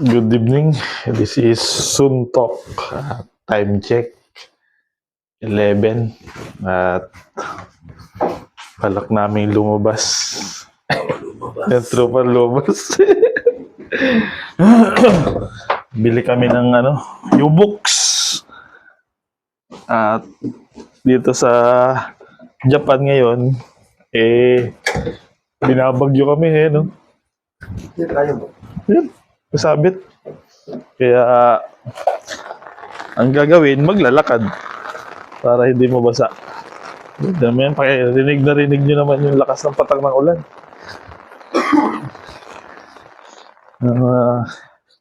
Good evening. This is Suntok. Time check 11 at balak namin lumabas. Yung tropa lumabas. Bili kami ng U-Books. At dito sa Japan ngayon, binabagyo kami no? Yun, kasabit. Kaya ang gagawin, maglalakad para hindi mabasa. Dami yan, rinig na rinig nyo naman yung lakas ng patak ng ulan.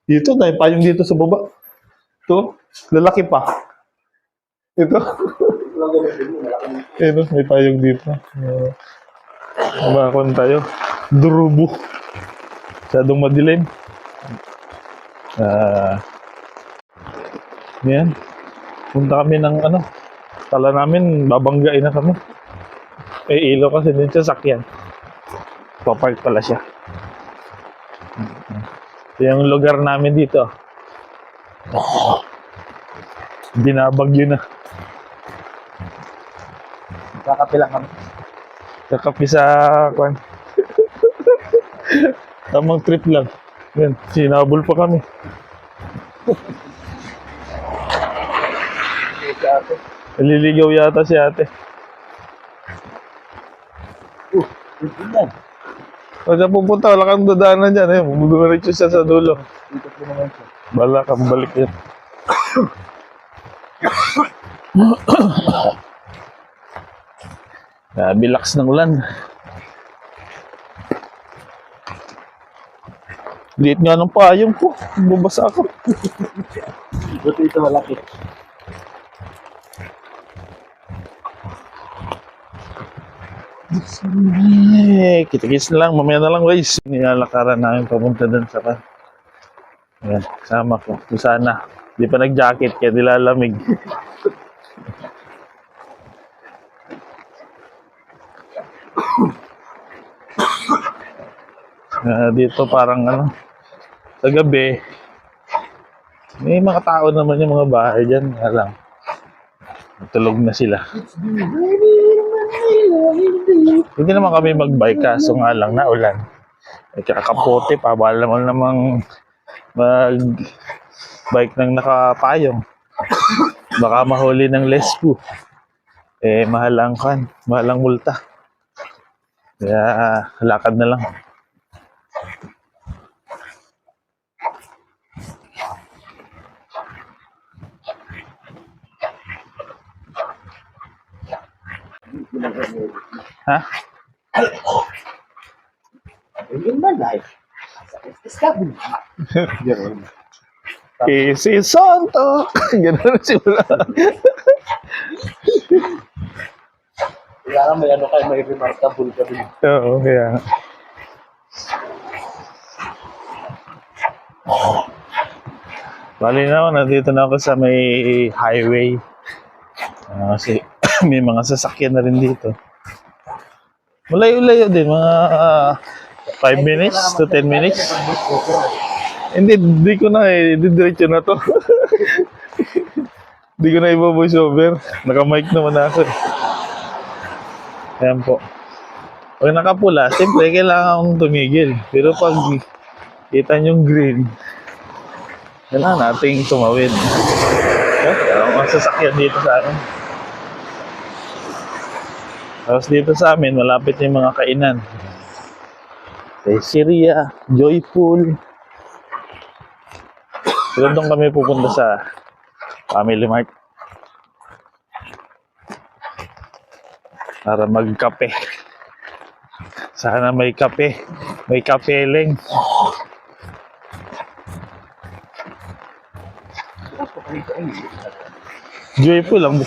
Dito, dahil payong dito sa baba. Ito, lalaki pa. Ito. Ito, may payong dito. Mabakon tayo. Durubo. Masyadong madilim. Yan. Punta kami ng kala namin babanggain na kami. Ilaw kasi din sa sakyan. Papark pala siya. Yung lugar namin dito. Binabagyo na. Kakapi lang kami. Kakapi sa kwan. Tamang trip lang. Yan, sinabol pa kami. Naliligaw yata si ate. Pagka pupunta, wala kang dadaanan dyan. Bumudumiretso siya sa dulo. Bala kang balik yan. Bilax ng ulan. Liit nga ng payong ko. Bubasa ako. Buti ito malaki. Kita-kits na lang. Mamaya na lang guys. Nilalakaran namin papunta dun sa kan. Ayan, sama ko. Sana. Di pa nag-jacket kaya nilalamig. Dito parang sa gabi may mga tao naman yung mga bahay dyan. Lang tulog na sila. Hindi naman kami mag-bike kaso nga lang naulan. Kakapote pa. Bala naman namang mag-bike ng nakapayong. Baka mahuli ng lesbo. Mahal ang multa. Kaya lakad na lang. Ha? In my life, established. Easy Santo! Ganun simula. Kaya may may remarkable ka din. Oo, kaya. Bali na ako, nandito na ako sa may highway. Kasi may mga sasakyan na rin dito. Malayo-layo din, mga 5 minutes to 10 minutes. Hindi ko na diretso na to. Hindi ko na iba-voice over. Naka-mic naman ako. Ayan po. Pag nakapula, siyempre kailangan akong tumigil. Pero pag kita niyong green, kailangan nating tumawid. Ang mga sasakyan dito sa akin. Tapos dito sa amin, malapit yung mga kainan. Syria, Joyful. Pero doon kami pupunta sa Family Mart. Para magkape. Sana may kape. May kapeleng. Joyful lang.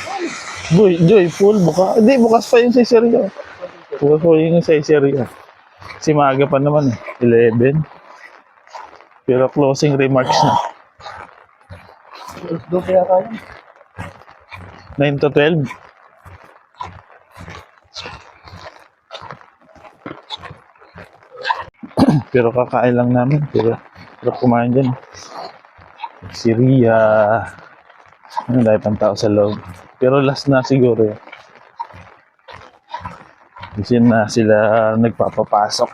Joyful, buka. Hindi, bukas pa yung Syria. Bukas pa yung Syria. Kasi maaga pa naman 11. Pero closing remarks na. Doon kaya tayo? 9 to 12. Pero kakain lang namin. Pero Sarap kumain dyan. Syria. Ano, dahil pang tao sa loob. Pero last na siguro yun. Kasi na sila nagpapapasok.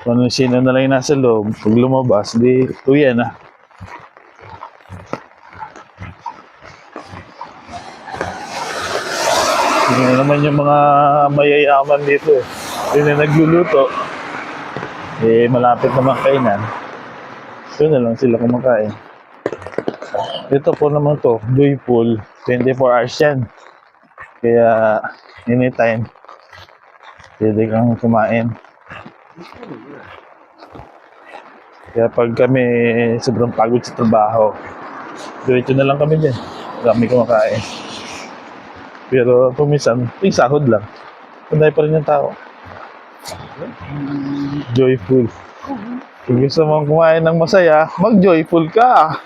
Kung ano, sino na lang yung nasa loob, pag lumabas, di uwi na. Yun na naman yung mga mayayaman dito eh. Yun na nagluluto. Eh, malapit naman kainan. Yun na lang sila kumakain. Ito po naman to, Joy Pool. 24 hours yan. Kaya, anytime, pwede kang kumain. Kaya pag kami sobrang pagod sa trabaho, dito na lang kami din. Kami kumakain. Pero pumisan, yung sahod lang. Panday pa rin yung tao. Joyful. Kung gusto mong kumain ng masaya, mag-joyful ka.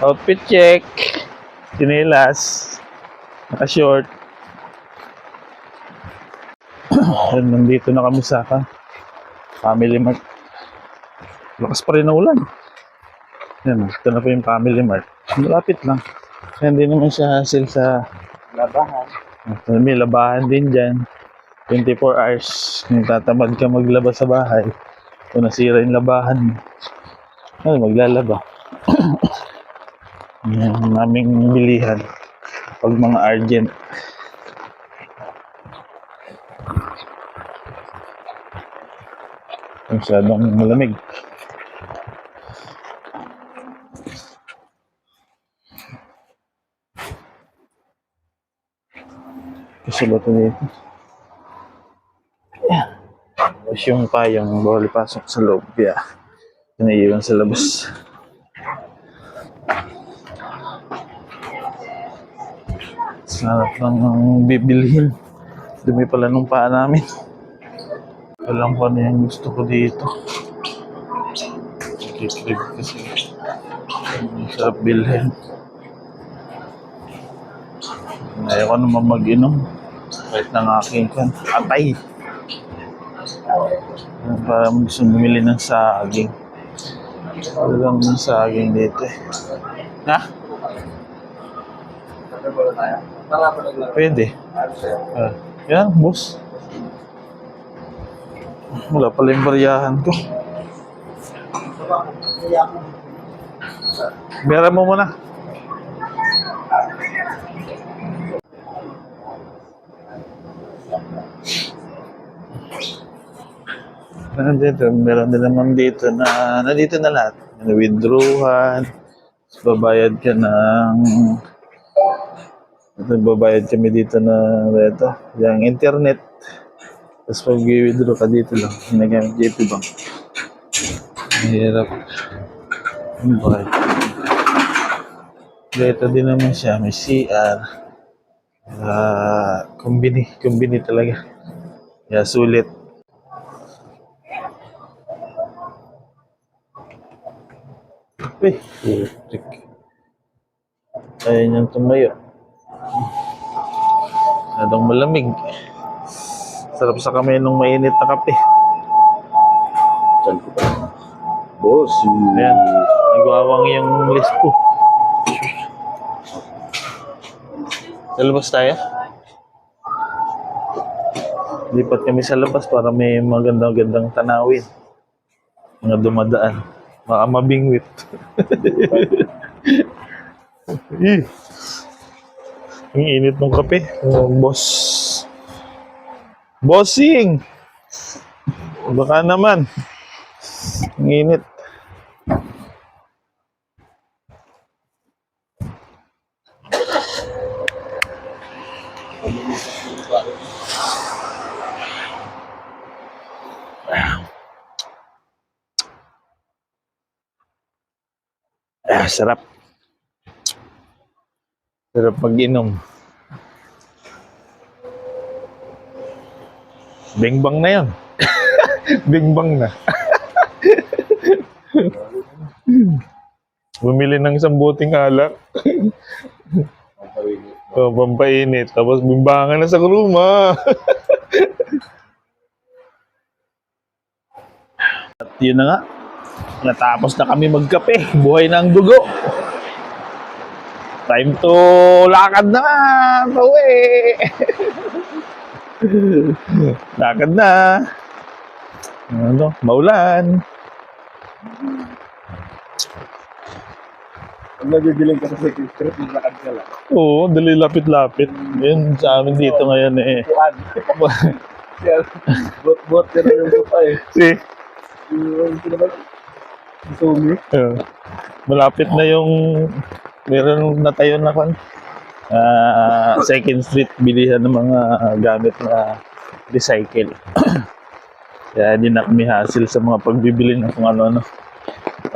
Outfit check. Chinelas. Naka-short. Yan, nandito na kami sa Family Mart. Lakas pa rin na ulan. Yan, ito na po yung Family Mart. Malapit lang. Kaya hindi naman siya hassle sa Labahan. may labahan din dyan. 24 hours. Kung tatamad ka maglaba sa bahay, kung nasira yung labahan, ano, maglalaba. Yan ang naming bilihan pag mga urgent. Masyadong malamig. Kasi ba ito dito? Yan. Tapos yung payong bawal ipasok sa loob. Kaya naiiwan sa labas. Sarap lang ang bibilhin. Dumi pala nung paa namin. Alam ko ano yung gusto ko dito. Kikrib kasi. Sarap bilhin. Ayaw ko naman mag-inom. Kahit ng aking atay. Para gusto bumili ng saging. Walang ng saging dito eh. Ha? Pwede. Yan, boss. Wala pala yung bariyahan ko. Bera mo muna. Meron din naman dito na nandito na lahat. May withdrawhan. Babayad ka ng babayad kami dito na ito, yung internet. Tapos pag i-withdraw ka dito lang, ginagamit JP Bank. Mahirap. Ano ba? Dito din naman siya, may CR. Kumbini talaga. Kaya sulit. Electric. Ayaw niyang tumayo. Masyadong malamig. Sarap sa kamay nung mainit na kape. Saan ko pa? Boss, Ayan, nagwawang yung list ko. Sa labas tayo? Lipat kami sa labas para may magandang tanawin. Mga dumadaan. Baka mabingwit. Ang init ng kape. Oh, boss. Bossing! Baka naman. Ang init. Sarap. Sarap mag-inom. Bingbang na yan. Bingbang na. Bumili ng isang buting alak. O, pampainit. Tapos bimbangan na sa kuruma. At yun na nga. Natapos na kami magkape. Buhay na ang dugo. Time to lakad na. Pauwi. Lakad na. Ano, maulan. Pag nabibiling ka sa second street, maglakad ka lang. Oo, dali lapit-lapit. Yun sa amin dito ngayon eh. Kuan. Bot-bot ka na yung buka eh. Si, Yung sino ba? Sumi. malapit na yung meron na tayo na kan. Second Street, bilihan ng mga gamit na recycle. Kaya hindi na kami hassle sa mga pagbibili ng kung ano-ano.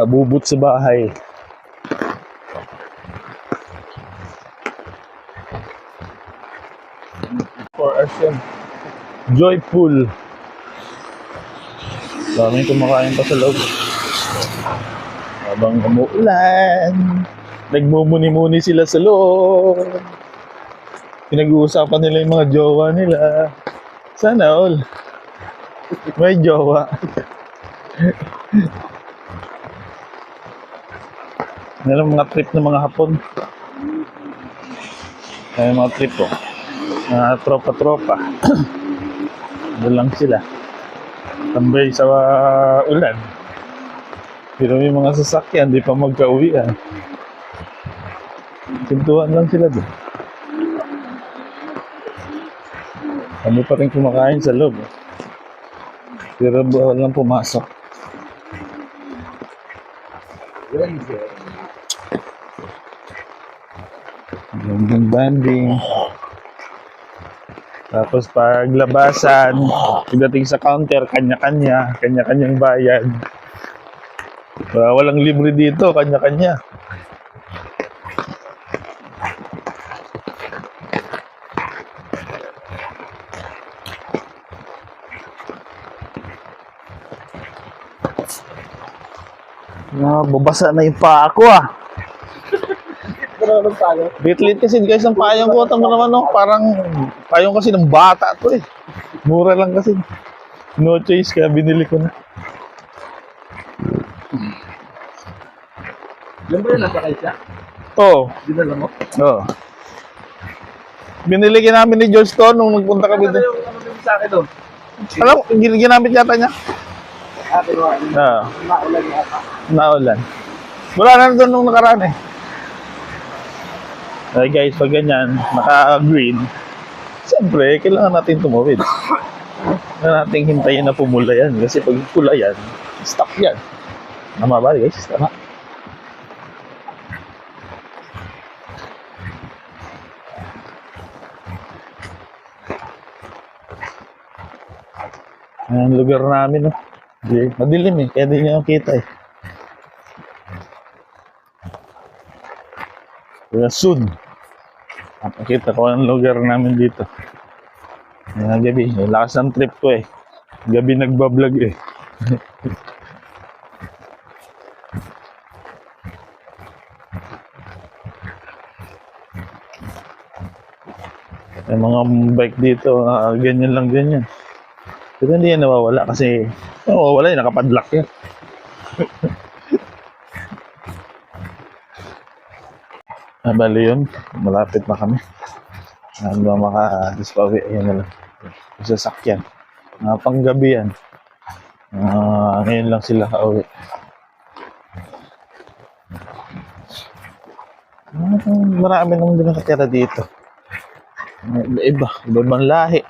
Bubot sa bahay. For us yan. Joyful. Daming kumakain pa sa loob. Habang umuulan, nagmumuni-muni sila sa loob. Pinag-uusapan nila yung mga jowa nila. Sana all. May jowa. Yan mga trip ng mga Hapon. Ay, mga trip ko. Mga tropa-tropa. Doon lang sila. Tambay sa ulan. Pero may mga sasakyan, di pa magka-uwian. Sintuhan lang sila doon. Kami pa rin kumakain sa loob. Pero bawal lang pumasok. Banding banding. Tapos paglabasan, pagdating sa counter, kanya-kanya, kanya-kanyang bayad. Walang libre dito, kanya-kanya. Babasa na yung paa ko ah. Ano tayo? Bitlit kasi guys ang payong ko. Tama naman no? Parang payong kasi ng bata to eh. Mura lang kasi. No choice kaya binili ko na. Yung ba yun, nasakay siya? Oo. Dinala mo? Oo. Binili namin ni George to nung nagpunta kami Ano doon. yung ano yung sa akin doon? Alam mo, ginamit yata niya. Kinuha. Oo. Maulan yata. Naulan. Wala na doon nung nakaraan eh. Ay guys, pag ganyan, naka-green, siyempre, kailangan natin tumawid. Kailangan natin hintayin na pumula yan. Kasi pag pula yan, stop yan. Tama ba guys? Tama. Ang lugar namin, no? Madilim eh, kaya di nyo kita eh. Kaya soon, nakakita ko ang lugar namin dito. Ngayon gabi, lakas ng trip ko eh. Gabi nagbablog eh. Yung mga bike dito, ganyan lang ganyan. Pero hindi yan nawawala kasi nawawala yun, nakapadlock yan. Bali yun, malapit na kami. Ano maka-dispawi, ayun na lang. Sasakyan. Panggabi yan. Ngayon lang sila kauwi. Marami naman din nakatira dito. Iba-ibang lahi.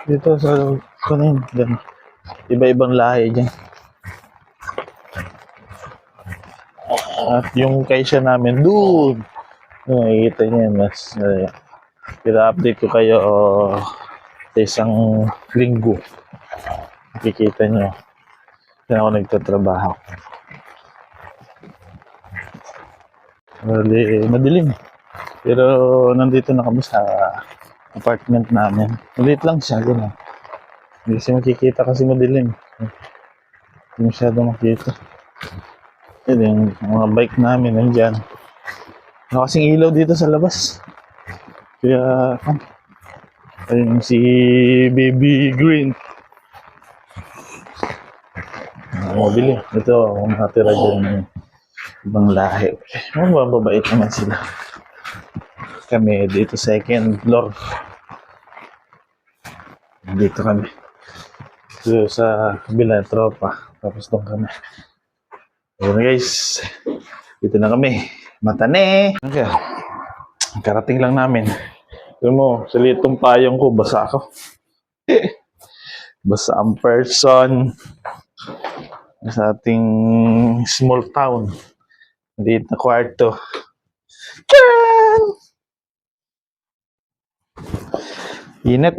Dito sa kanin, dyan. Iba-ibang lahi dyan. At yung kaisya namin doon. Nakikita niyo mas pina-update ko kayo sa isang linggo. Nakikita niyo. Diyan ako nagtatrabaho. Madilim. Pero nandito na kami sa apartment namin. Maliit lang siya, gano'n. Hindi siya makikita kasi madilim. Hindi masyado makita. Yun yung mga bike namin nandyan. Wala kasing ilaw dito sa labas. Kaya, ayun si Baby Green. Mabili. Ito, kung nakatira dyan ng ibang lahi. Mababait naman sila. Kami dito second floor. Dito kami. Dito sa kabila, tropa. Tapos doon kami. Ayun guys. Dito na kami. Matane. Okay. Karating lang namin. Alam mo, sa litong payong ko, basa ako. Basa ang person. Sa ating small town. Dito na kwarto. Tcharan! Init.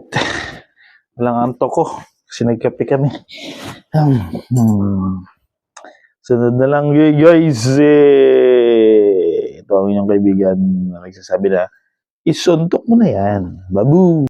Walang antok ko. Kasi nagkape kami. Sunod na lang guys. Ito ang inyong kaibigan na nagsasabi na isuntok mo na yan. Babu!